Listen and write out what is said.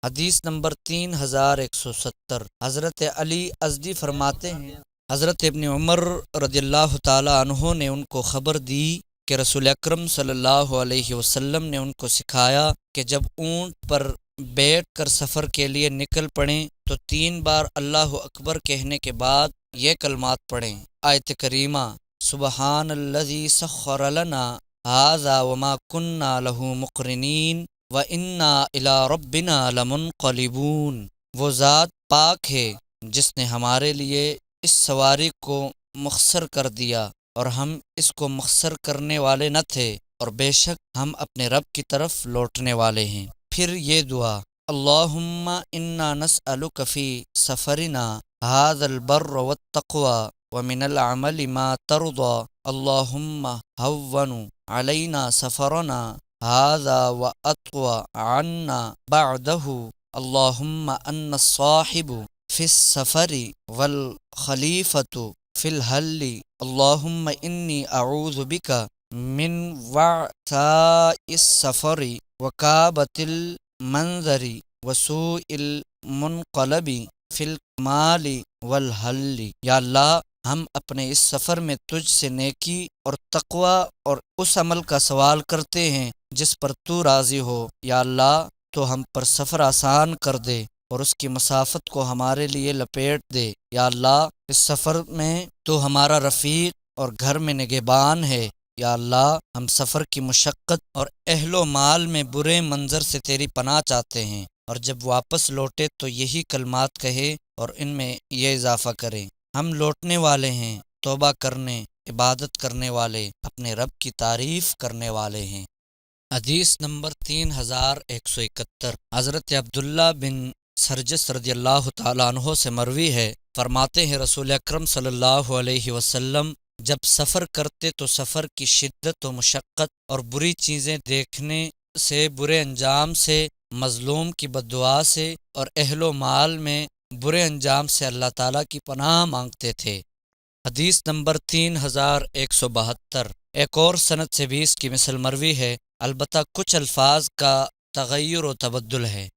حدیث نمبر 3170۔ حضرت علی ازدی فرماتے ہیں حضرت ابن عمر رضی اللہ تعالی عنہ نے ان کو خبر دی کہ رسول اکرم صلی اللہ علیہ وسلم نے ان کو سکھایا کہ جب اونٹ پر بیٹھ کر سفر کے لیے نکل پڑیں تو 3 بار اللہ اکبر کہنے کے بعد یہ کلمات پڑھیں۔ آیت کریمہ: سبحان الذی سخر لنا ھذا وما كنا له مقرنین وَإِنَّا إِلَىٰ رَبِّنَا لَمُنْقَلِبُونَ۔ وہ ذات پاک ہے جس نے ہمارے لیے اس سواری کو مختصر کر دیا اور ہم اس کو مختصر کرنے والے نہ تھے، اور بے شک ہم اپنے رب کی طرف لوٹنے والے ہیں۔ پھر یہ دعا: اللہم انا نسألک فی سفرنا ھذا البر والتقوی ومن العمل ما ترضى اللہم ہون علینا سفرنا ھذا وأطوى عنا بعده اللہم ان الصاحب فی السفر والخلیفة فی الحل اللہم انی اعوذ بک من وعثاء السفر وکابۃ المنظر وسوء المنقلب فی الکمال والحل۔ یا اللہ، ہم اپنے اس سفر میں تجھ سے نیکی اور تقوی اور اس عمل کا سوال کرتے ہیں جس پر تو راضی ہو۔ یا اللہ، تو ہم پر سفر آسان کر دے اور اس کی مسافت کو ہمارے لیے لپیٹ دے۔ یا اللہ، اس سفر میں تو ہمارا رفیق اور گھر میں نگہبان ہے۔ یا اللہ، ہم سفر کی مشقت اور اہل و مال میں برے منظر سے تیری پناہ چاہتے ہیں، اور جب واپس لوٹے تو یہی کلمات کہے اور ان میں یہ اضافہ کریں: ہم لوٹنے والے ہیں، توبہ کرنے، عبادت کرنے والے، اپنے رب کی تعریف کرنے والے ہیں۔ حدیث نمبر 3171۔ حضرت عبداللہ بن سرجس رضی اللہ تعالیٰ عنہ سے مروی ہے، فرماتے ہیں رسول اکرم صلی اللہ علیہ وسلم جب سفر کرتے تو سفر کی شدت و مشقت اور بری چیزیں دیکھنے سے، برے انجام سے، مظلوم کی بددعا سے اور اہل و مال میں برے انجام سے اللہ تعالیٰ کی پناہ مانگتے تھے۔ حدیث نمبر 3172۔ ایک اور سند سے بھی اس کی مثل مروی ہے، البتہ کچھ الفاظ کا تغیر و تبدل ہے۔